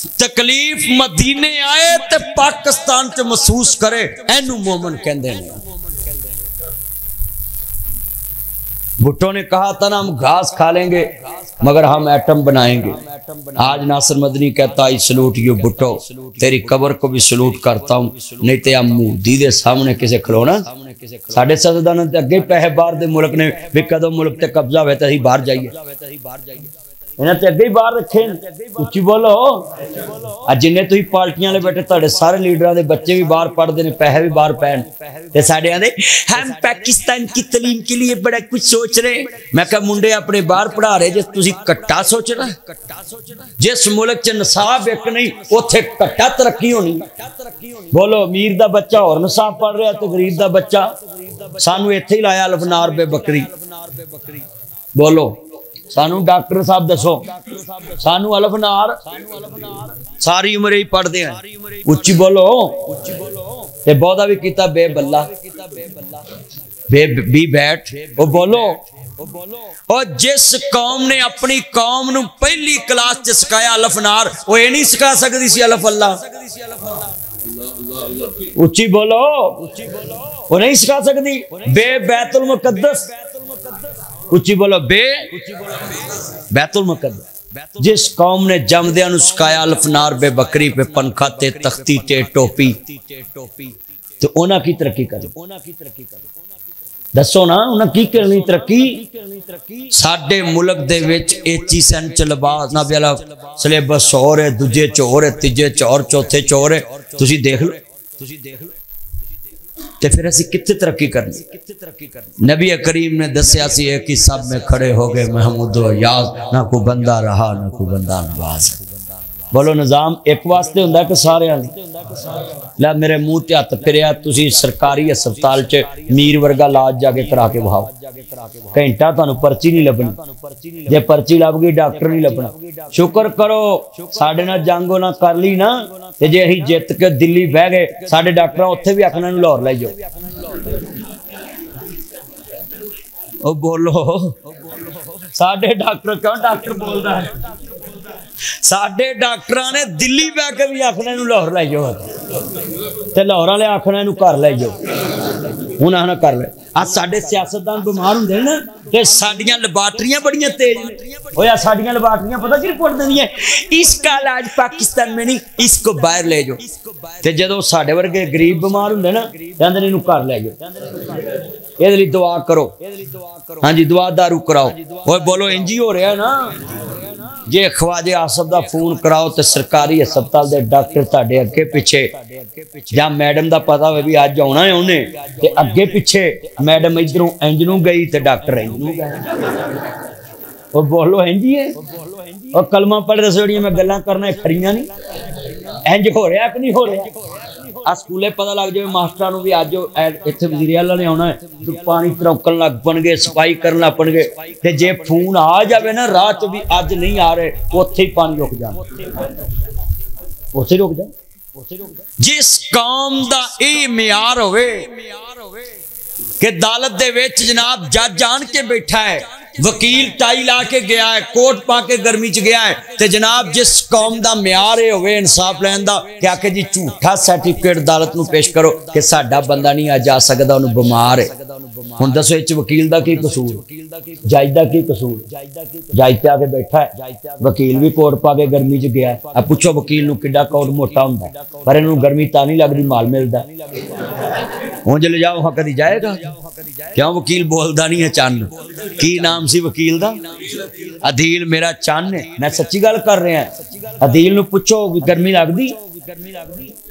तकलीफ मदीने आए ते पाकिस्तान च महसूस करे, एनू मोमन कहंदे ने। भुट्टो ने कहा था ना, हम घास खा लेंगे मगर हम एटम बनाएंगे। आज नासिर मदनी कहता आई सलूट यू भुट्टो, तेरी कब्र को भी सलूट करता हूं, नहीं तो हम मूदी दे सामने किसे खलोना। साढ़े सददान अगे पैसे बाहर दे मुल्क ने भी कदों मुल्क ते कब्जा हुए तो असीं बाहर जाइए, इन्हें ते अगे ही बाहर रखे। उच्ची बोलो। जिन्हें तुम पार्टियां वाले बैठे तुहाडे सारे लीडरां दे बच्चे भी बाहर पढ़ते हैं, पैसे भी बाहर पैन ते साडे आंदे हम पाकिस्तान की तलीम के लिए बड़ा कुछ सोच रहे। मैं कहा मुंडे अपने बाहर पढ़ा रहे, जे तुसीं कट्टा सोचना, जिस मुल्क च नसाब एक नहीं उत्थे कट्टा तरक्की होनी। बोलो अमीर दा बच्चा और नसाब पढ़ रहा तो गरीब दा बच्चा सानू इत्थे ही लाया अल्फनार बे बकरी। बोलो सानू डॉक्टर साहब दसो, सानू अल्फनार सारी उम्र ही पढ़ते हैं। उच्ची बोलो। ते बहुता भी किता बेबल्ला बे बैठ वो बोलो। और जिस कौम ने अपनी कौम नू पहली क्लास च सिखाया अल्फनार, वो ये नहीं सिखा सकती सी अल्फ अल्लाह। उच्ची बोलो। वो नहीं सिखा सकती। बे बैतुल मुकद्दस। उच्ची बोलो। बैतुल मुकद्दस। जिस कौम ने जमदियां नू सिखाया अल्फनार बे बकरी पे पंखा ते तख्ती ते टोपी, तो उन्हां की तरक्की करे। दसो ना उन्हां की करनी तरक्की। साडे मुल्क दे विच HSN च लिबास ना वाला सिलेबस होर है, दूजे च होर है, तीजे च होर, चौथे च होर है। तुसीं देख लो ते फिर असीं कित्थे तरक्की करनी। नबी करीम ने दस्या सी कि सब में खड़े हो गए महमूद याद, ना कोई बंदा रहा ना कोई बंदा नवाज। बोलो निजाम एक वास्ते हुंदा कि सारे ला मेरे मुंह ते हत्थ फिरिया। तुसीं सरकारी अस्पताल च मीर वर्गा इलाज जाके करा के बहाओ, घंटा तुहानूं पर्ची नहीं लभनी। जे पर्ची लभ गई डॉक्टर नहीं लभना। शुक्र करो साडे नाल जंग ना कर ली ना, ते जे असीं जित के दिल्ली बह गए साडे डॉक्टर उत्थे भी आखना लाहौर लै जाओ। ओ बोलो साडे डॉक्टर क्यों डॉक्टर बोलदा है? साडे डॉक्टर ने दिल्ली बह के भी आखना लाहौर लै जाओ, ते लाहौर वाले आखना घर लै जाओ। हुण आखना कर ले। आज साडे सियासतदान बीमार हुंदे ना ते साडियां लैबार्टरियां बड़ियां तेज होया। साडियां लैबार्टरियां पता की रिपोर्ट दिंदियां, इसका इलाज पाकिस्तान में नहीं, इसको बाहर ले जाओ। ते जदों साडे वर्गे गरीब बीमार हुंदे ना कहंदे ने इहनूं घर ले जाओ, इहदे लई दुआ करो। हाँ जी दुआ दारू कराओ। ओए बोलो इंज ही हो रहा है ना। जे ख्वाजे आसफ दा फोन कराओ तो सरकारी अस्पताल दे डॉक्टर तुहाडे अगे पिछे, जां मैडम दा पता होवे भी अज आउणा है उहने ते अगे पिछे मैडम इधरों इंज नूं गई ते डॉक्टर इंज नूं गए। ओ बोलो इंज ही है। और कलमा पढ़ रहे जेहड़ियां मैं गल्लां करना खड़ियां नहीं। इंज हो रहा कि नहीं हो रहा? आ स्कूले पता लग जाए मास्टर भी अज इत्थे वजीर आला ने आना है, तो पानी तरौकन लग पणगे, सफाई करन लग पणगे। ते जे फोन आ जाए ना राह च भी अज नहीं आ रहे, उत्थे ही पानी रुक जाए, उत्थे रुक जाए। जिस कौम दा ये म्यार होवे कि अदालत दे विच जनाब जज जान के बैठा है, वकील टाई ला के गया है, कोट पा के गर्मी च गया है, तो जनाब जिस कौम का म्यार होवे इंसाफ लैन दा कि आके जी झूठा सर्टिफिकेट अदालत नूं पेश करो कि साडा बंदा नहीं आ जा सकदा, उन्हें बीमार है। हुण दसो इच वकील दा की कसूर, जज दा की कसूर? जज ते आके बैठा है, वकील भी कोट पा के गर्मी च गया है। अब पुछो वकील नूं किड्डा कोट मोटा हुंदा है, पर इहनूं गर्मी तां नहीं लगदी, माल मिलदा। हुण जे ले जाओ हाँ कदी जाएगा? क्यों वकील बोलदा नहीं है? चन्न की नाम सी वकील दा? अदील मेरा चन्न है। मैं सच्ची गल कर रहा है। अदील नूं पुछो गर्मी लगदी?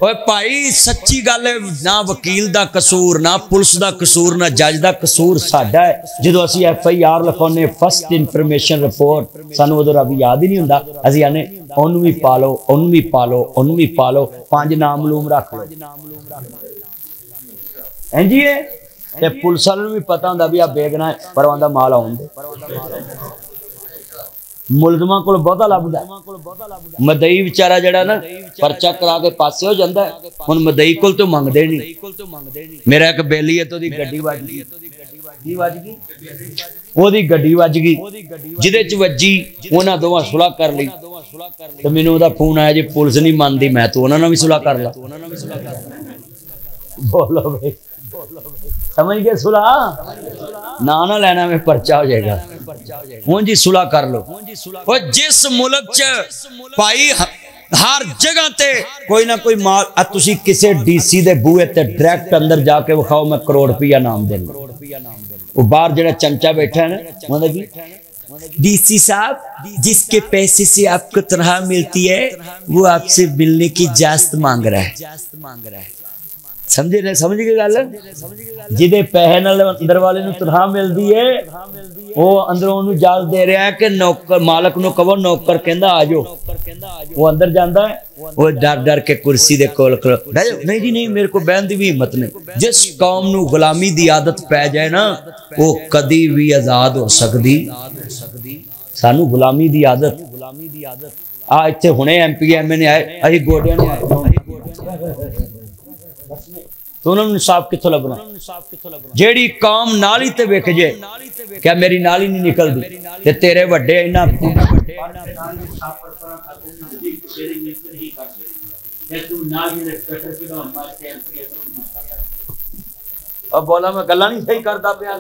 ओए भाई सच्ची गल है, ना वकील दा कसूर, ना पुलिस दा कसूर, ना जज दा कसूर साडा है। जदों असीं FIR लिखाउने फर्स्ट इनफॉर्मेशन रिपोर्ट, सानूं उदों रब याद ही नहीं हुंदा। असीं आने ओनूं भी पालो, ओनूं भी पालो, ओनूं भी पालो, 5 नाम लूम रख लो। इंज ही है। ते पुलिस वालों भी पता होंदा भी आ बेगना है, पर आंदा माल आउण दे। मुलजमां कोल बहुता लभदा, मदई बेचारा जड़ा ना परचा करा के पासे हो जाता है। हुण मदई कोल तो मंगदे नहीं। मेरा एक बेली है तो दी गड्डी वज गई, की वज गई? ओदी गड्डी वज गई जिदे च वजी उन्हां दोवां सुलह कर ली ते मैनूं ओहदा फोन आया जी पुलिस नहीं मानती मैं तो उन्हां नाल भी सुलह कर ला। बोलो भाई समझ गए सुलह ना लेना में पर्चा हो जाएगा। हुण जी सुलह कर लो। और जिस मुल्क च भाई हर जगह ते कोई ना कोई माल तुसी किसी डीसी दे बूहे ते डायरेक्ट अंदर जाके विखाओ मैं करोड़ रुपया नाम देना। वो बाहर जो चमचा बैठा है ना मतलब डीसी साहब जिसके पैसे से आपको तनख्वाह मिलती है वो आपसे मिलने की इजाजत मांग रहा है। समझे ना समझ के गल जिदे पैसे नाल अंदर वाले नूं तनख्वाह मिलती है वो अंदरों उन्होंने इजाजत दे रहा है कि नौकर मालक नूं कहो नौकर कहंदा आ जाओ। वो अंदर जाता है वो डर डर के कुर्सी दे कोल नहीं जी नहीं मेरे को बहन की भी हिम्मत नहीं। जिस कौम नूं गुलामी दी आदत पै जाए ना वो कदी भी आजाद हो सकती। सानू गुलामी दी आदत आ इत्थे हुणे MP MA ने आए असीं गोडियां ने आए तो उन्होंने इंसाफ कित्थों लभना। जेड़ी कौम नाली ते वेख जे क्या मेरी नाली नहीं निकलती ते तेरे वड्डे इन्ना बोला मैं गल्लां नहीं सही करदा पिया।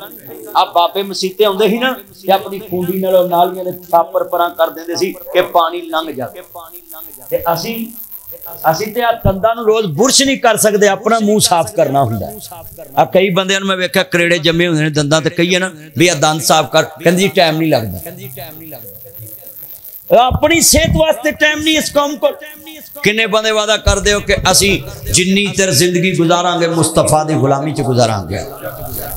आप बाबे मसीते आउंदे ही ना ते अपनी खूंडी नाल नालियां दे छापर परां कर दिंदे सी कि पानी लंघ जाए ते असीं ते दंदां नूं रोज बुरश नहीं कर सकते अपना मुंह साफ करना हुंदा। आ कई बंदियां नूं मैं वेख्या करेड़े जमे हुंदे ने दंदां ते कही ना भी आ दंद साफ कर कहंदी जी टाइम नहीं लगदा। अपनी सेहत वास्ते टाइम नहीं इस कौम को। किन्ने बंदे वादा करदे हो कि असीं जिन्नी चिर जिंदगी गुजारांगे मुस्तफा दी गुलामी च गुजारांगे।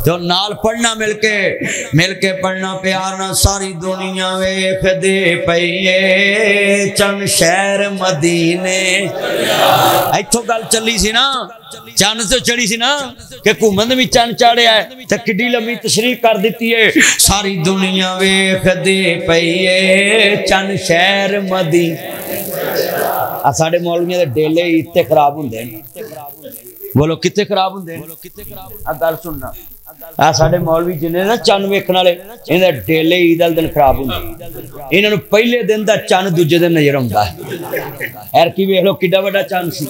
तो नाल पढ़ना मिलके पढ़ना प्यार ना सारी दुनिया वेख दे पईए चंद शहर मदीने। इत्थों गल चली सी ना चंद तो चढ़ी सी ना कि घूमन भी चंद चाढ़िया है ते किड्डी लंबी तशरीह कर दी है सारी दुनिया वेख दे पईए चंद शहर मदीने। साडे मौलवियां दे डेले इत्ते खराब हुंदे ने। बोलो कित्ते खराब हुंदे ने गल सुनना। आ साडे मौलवी जिन्ने ना चन्न वेखण वाले इन्हां दे डेले ईद वाले दिन खराब हुंदे। इन्हां नूं पहले दिन दा चन्न दूजे दिन नजर आउंदा है। एरकी वेख लो किड्डा वड्डा चन्न सी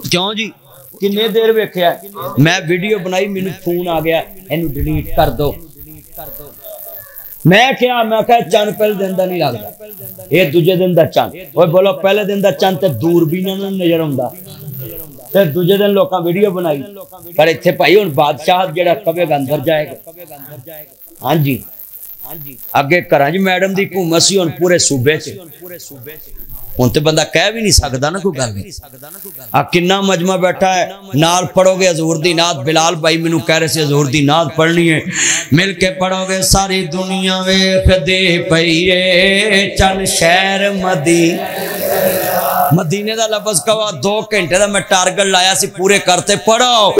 क्यों जी किन्ने देर वेख्या। मैं वीडियो बनाई मैनूं फोन आ गया इहनूं डिलीट कर दो। मैं क्या चंद पहले दिन का नहीं लगता ये दूजे दिन का चंद। और बोलो पहले दिन का चंद तो दूरबीन नजर आउंदा ते दूजे दिन लोग वीडियो बनाई पर इत्थे भाई हुण बादशाह जिहड़ा कवेगा अंदर जाएगा। हाँ जी अगे घरां च मैडम की हुकूमत सी हुण पूरे सूबे च हुण ते बंदा कह भी नहीं सकदा ना कोई गल आ किन्ना मजमा बैठा है। नाल पढ़ोगे हजूर दी नात बिलाल भाई मैनू कह रहे थे हजूर दी नात पढ़नी है मिल के पढ़ोगे सारी दुनिया वेख दे पईए चल शहर मदीने दा लफ्ज़ कवा 2 घंटे दा मैं टारगेट लाया सी पूरे करते पढ़ो।